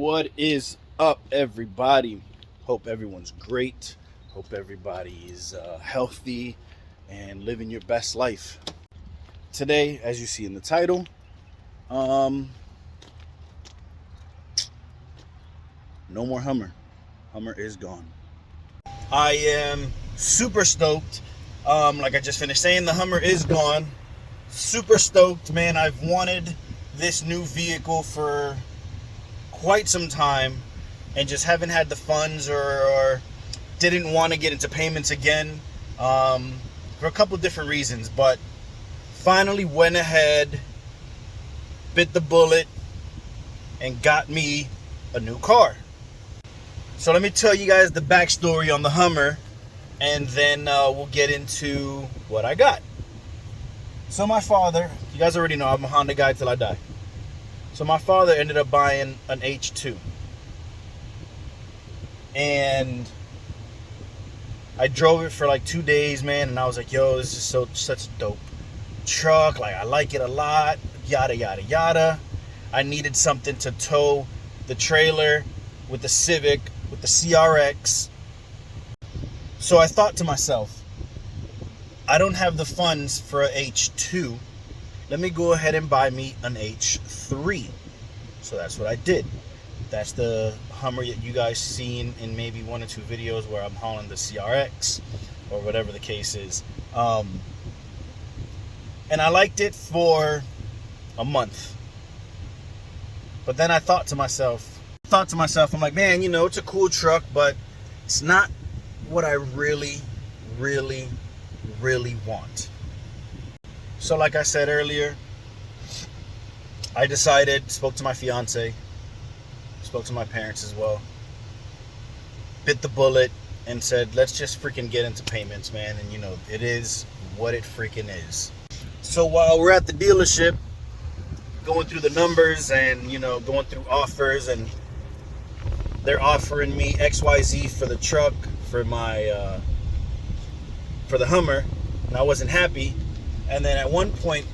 What is up, everybody? Hope everyone's great. Hope everybody is healthy and living your best life. Today, as you see in the title, no more Hummer. Hummer is gone. I am super stoked. Like I just finished saying, the Hummer is gone. Super stoked, man. I've wanted this new vehicle for quite some time and just haven't had the funds or didn't want to get into payments again for a couple different reasons, but finally went ahead, bit the bullet, and got me a new car. So let me tell you guys the backstory on the Hummer, and then we'll get into what I got. So my father, you guys already know I'm a Honda guy till I die. So my father ended up buying an H2. And I drove it for like 2 days, man, and I was like, yo, this is such a dope truck. Like, I like it a lot, yada, yada, yada. I needed something to tow the trailer with the Civic, with the CRX. So I thought to myself, I don't have the funds for a H2. Let me go ahead and buy me an H3. So that's what I did. That's the Hummer that you guys seen in maybe 1 or 2 videos where I'm hauling the CRX or whatever the case is. And I liked it for a month. But then I thought to myself, I'm like, man, you know, it's a cool truck, but it's not what I really want. So like I said earlier, I decided, spoke to my fiance, spoke to my parents as well, bit the bullet and said, let's just freaking get into payments, man. And you know, it is what it freaking is. So while we're at the dealership, going through the numbers and, you know, going through offers, and they're offering me XYZ for the truck, for my, for the Hummer, and I wasn't happy. And then at one point,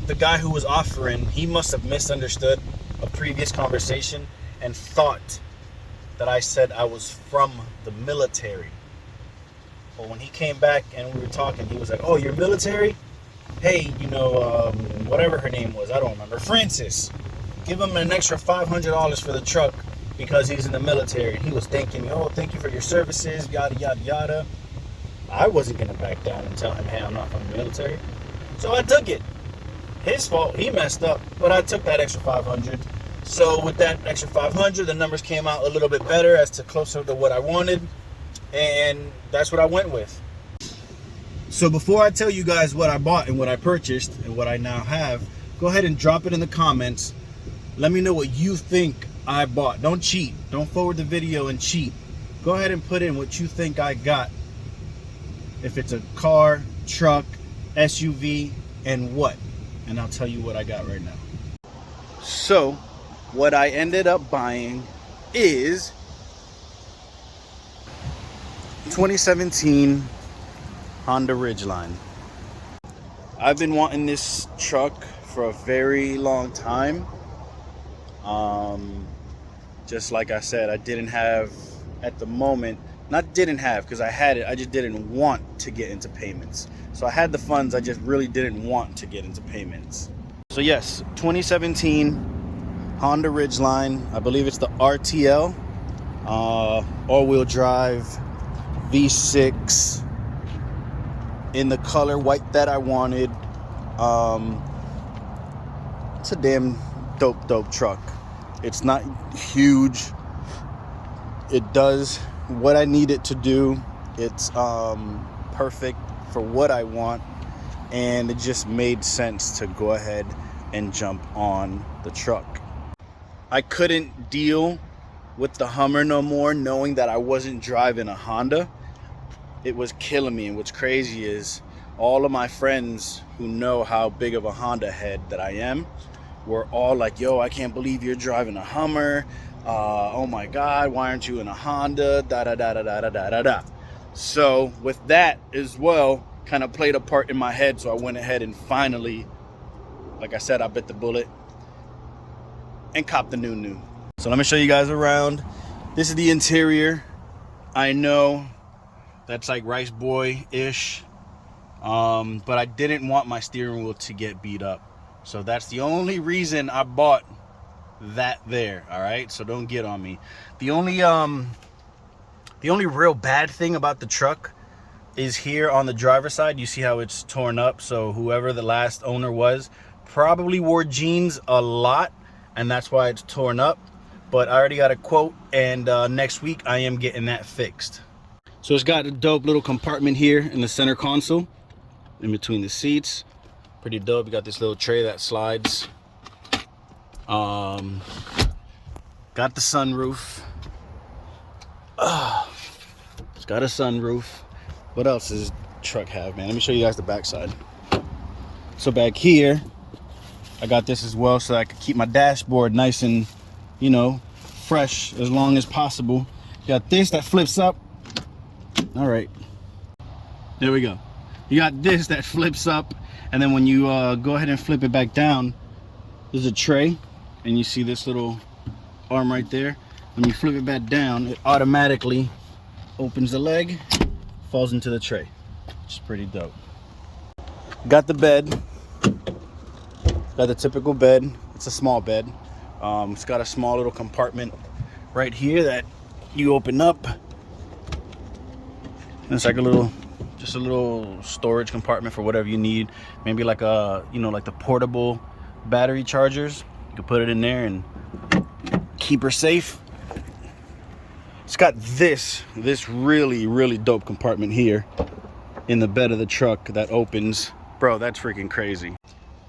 the guy who was offering, he must have misunderstood a previous conversation and thought that I said I was from the military. But when he came back and we were talking, he was like, oh, you're military? Hey, you know, whatever her name was, I don't remember, Francis. Give him an extra $500 for the truck because he's in the military. And he was thanking me, oh, thank you for your services, yada, yada, yada. I wasn't going to back down and tell him, hey, I'm not from the military. So I took it. His fault, he messed up, but I took that extra $500. So with that extra $500, the numbers came out a little bit better as to closer to what I wanted, and that's what I went with. So before I tell you guys what I bought and what I purchased and what I now have, go ahead and drop it in the comments. Let me know what you think I bought. Don't cheat. Don't forward the video and cheat. Go ahead and put in what you think I got. If it's a car, truck, SUV, and what. And I'll tell you what I got right now. So, what I ended up buying is 2017 Honda Ridgeline. I've been wanting this truck for a very long time. Just like I said, I didn't have at the moment, not didn't have because I had it, I just didn't want to get into payments. So I had the funds, I just really didn't want to get into payments. So yes, 2017 Honda Ridgeline. I believe it's the RTL, all-wheel drive, V6, in the color white that I wanted. It's a damn dope truck. It's not huge. It does what I need it to do. It's perfect for what I want, and it just made sense to go ahead and jump on the truck. I couldn't deal with the Hummer no more, knowing that I wasn't driving a Honda. It was killing me. And what's crazy is all of my friends who know how big of a Honda head that I am were all like, yo, I can't believe you're driving a Hummer. Oh my God, why aren't you in a Honda? Da da da da da da da da. So with that as well, kind of played a part in my head. So I went ahead and finally, like I said, I bit the bullet and copped the new. So let me show you guys around. This is the interior. I know that's like Rice Boy-ish, but I didn't want my steering wheel to get beat up. So that's the only reason I bought that there, all right? So don't get on me. The only real bad thing about the truck is here on the driver's side. You see how it's torn up? So whoever the last owner was probably wore jeans a lot, and that's why it's torn up. But I already got a quote, and next week I am getting that fixed. So it's got a dope little compartment here in the center console, in between the seats. Pretty dope. You got this little tray that slides. Got the sunroof. It's got a sunroof. What else does this truck have, man? Let me show you guys the backside. So back here, I got this as well, so I can keep my dashboard nice and, you know, fresh as long as possible. Got this that flips up. All right, there we go. You got this that flips up, and then when you go ahead and flip it back down, there's a tray, and you see this little arm right there. When you flip it back down, it automatically opens the leg, falls into the tray. It's pretty dope. Got the bed. Got the typical bed. It's a small bed. It's got a small little compartment right here that you open up. And it's like just a little storage compartment for whatever you need. Maybe like like the portable battery chargers. You can put it in there and keep her safe. It's got this really, really dope compartment here in the bed of the truck that opens. Bro, that's freaking crazy.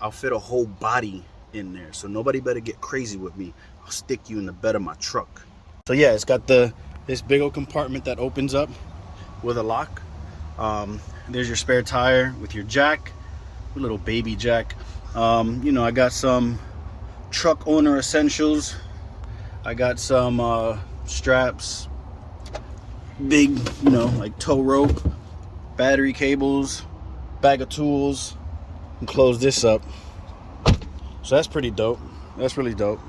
I'll fit a whole body in there, so nobody better get crazy with me. I'll stick you in the bed of my truck. So yeah, it's got this big old compartment that opens up with a lock. There's your spare tire with your jack, a little baby jack. I got some truck owner essentials. I got some straps, big, like tow rope, battery cables, bag of tools, and close this up. So that's pretty dope. That's really dope.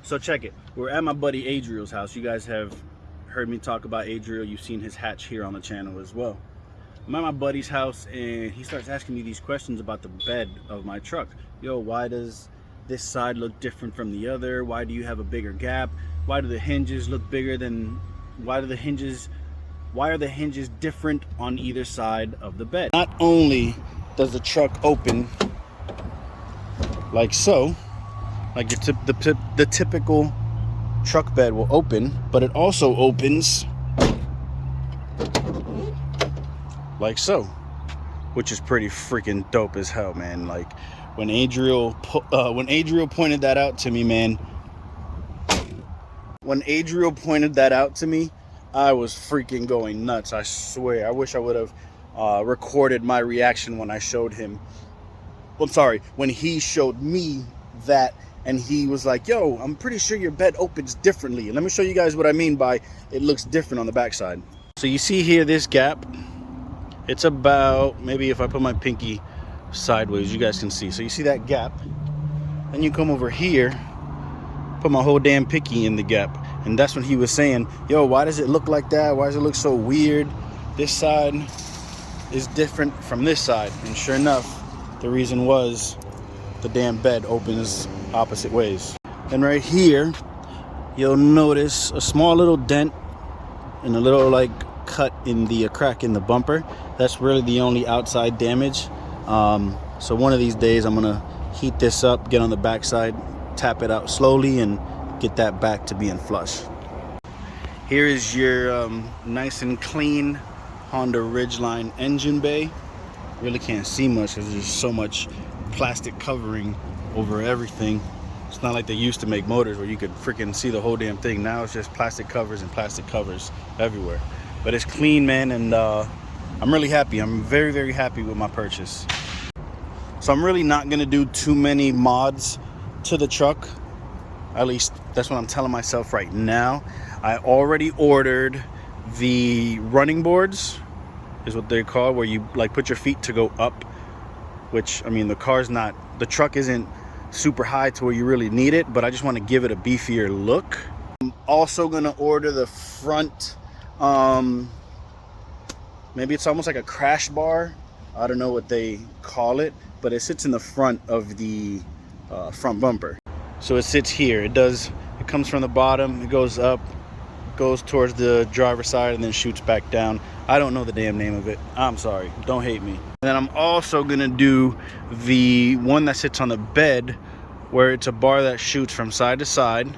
So check it. We're at my buddy Adriel's house. You guys have heard me talk about Adriel. You've seen his hatch here on the channel as well. I'm at my buddy's house, and he starts asking me these questions about the bed of my truck. Yo, why does this side look different from the other? Why do you have a bigger gap? Why do the hinges look bigger than, why are the hinges different on either side of the bed? Not only does the truck open like so, like the typical truck bed will open, but it also opens like so, which is pretty freaking dope as hell, man. Like when Adriel pointed that out to me, man, I was freaking going nuts. I swear, I wish I would have recorded my reaction when I showed him. I'm sorry, when he showed me that, and he was like, yo, I'm pretty sure your bed opens differently. And let me show you guys what I mean by it looks different on the backside. So you see here this gap, it's about, maybe if I put my pinky sideways, you guys can see. So you see that gap, then you come over here, put my whole damn pinky in the gap. And that's when he was saying, yo, why does it look like that? Why does it look so weird? This side is different from this side. And sure enough, the reason was the damn bed opens opposite ways. And right here, you'll notice a small little dent and a little like cut in the crack in the bumper. That's really the only outside damage. So one of these days I'm gonna heat this up, get on the backside, tap it out slowly, and get that back to being flush. Here is your nice and clean Honda Ridgeline engine bay. Really can't see much because there's so much plastic covering over everything. It's not like they used to make motors where you could freaking see the whole damn thing. Now it's just plastic covers and plastic covers everywhere. But it's clean, man, and I'm really happy. I'm very, very happy with my purchase. So I'm really not gonna do too many mods to the truck. At least that's what I'm telling myself right now. I already ordered the running boards, is what they're called, where you like put your feet to go up, which, I mean, the truck isn't super high to where you really need it, but I just want to give it a beefier look. I'm also gonna order the front, maybe it's almost like a crash bar. I don't know what they call it, but it sits in the front of the front bumper. So it sits here. It comes from the bottom, it goes up, goes towards the driver's side, and then shoots back down. I don't know the damn name of it. I'm sorry, don't hate me. And then I'm also gonna do the one that sits on the bed, where it's a bar that shoots from side to side,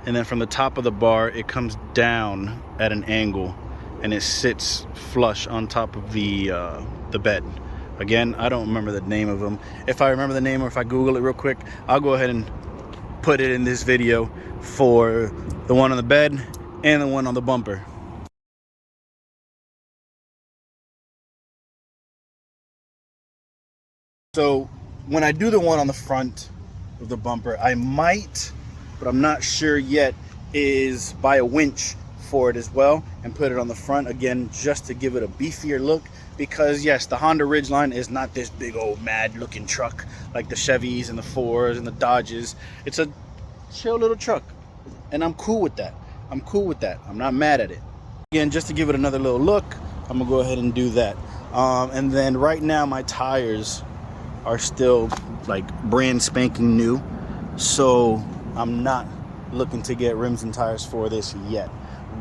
and then from the top of the bar it comes down at an angle, and it sits flush on top of the bed. Again, I don't remember the name of them. If I remember the name, or if I Google it real quick, I'll go ahead and put it in this video for the one on the bed and the one on the bumper. So when I do the one on the front of the bumper, I might, but I'm not sure yet, is buy a winch for it as well and put it on the front again, just to give it a beefier look. Because yes, the Honda Ridgeline is not this big old mad looking truck like the Chevys and the Fords and the Dodges. It's a chill little truck, and I'm cool with that. I'm not mad at it. Again, just to give it another little look, I'm gonna go ahead and do that. And then right now my tires are still like brand spanking new, so I'm not looking to get rims and tires for this yet.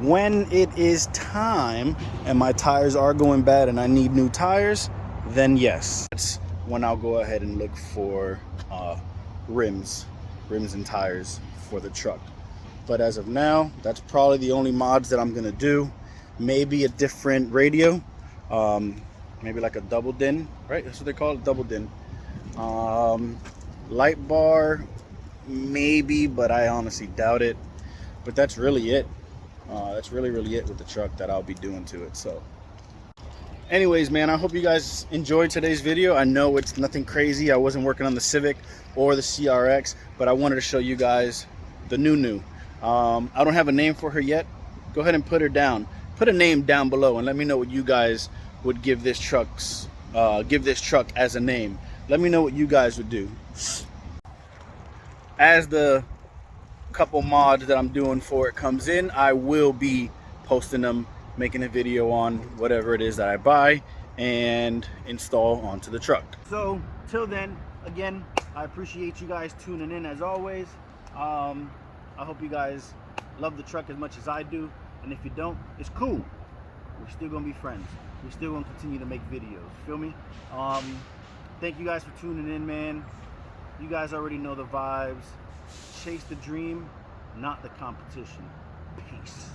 When it is time and my tires are going bad and I need new tires, then yes, that's when I'll go ahead and look for rims and tires for the truck. But as of now, that's probably the only mods that I'm gonna do. Maybe a different radio, maybe like a double din, right? That's what they call it, double din. Light bar, maybe, but I honestly doubt it. But that's really it. That's really it with the truck that I'll be doing to it. So anyways, man, I hope you guys enjoyed today's video. I know it's nothing crazy. I wasn't working on the Civic or the CRX, but I wanted to show you guys the new. I don't have a name for her yet. Go ahead and put her down. Put a name down below and let me know what you guys would give this truck as a name. Let me know what you guys would do. As the couple mods that I'm doing for it comes in, I will be posting them, making a video on whatever it is that I buy and install onto the truck. So till then, again, I appreciate you guys tuning in as always. I hope you guys love the truck as much as I do, and if you don't, it's cool. We're still gonna be friends. We're still gonna continue to make videos. Feel me? Thank you guys for tuning in, man. You guys already know the vibes. Chase the dream, not the competition. Peace.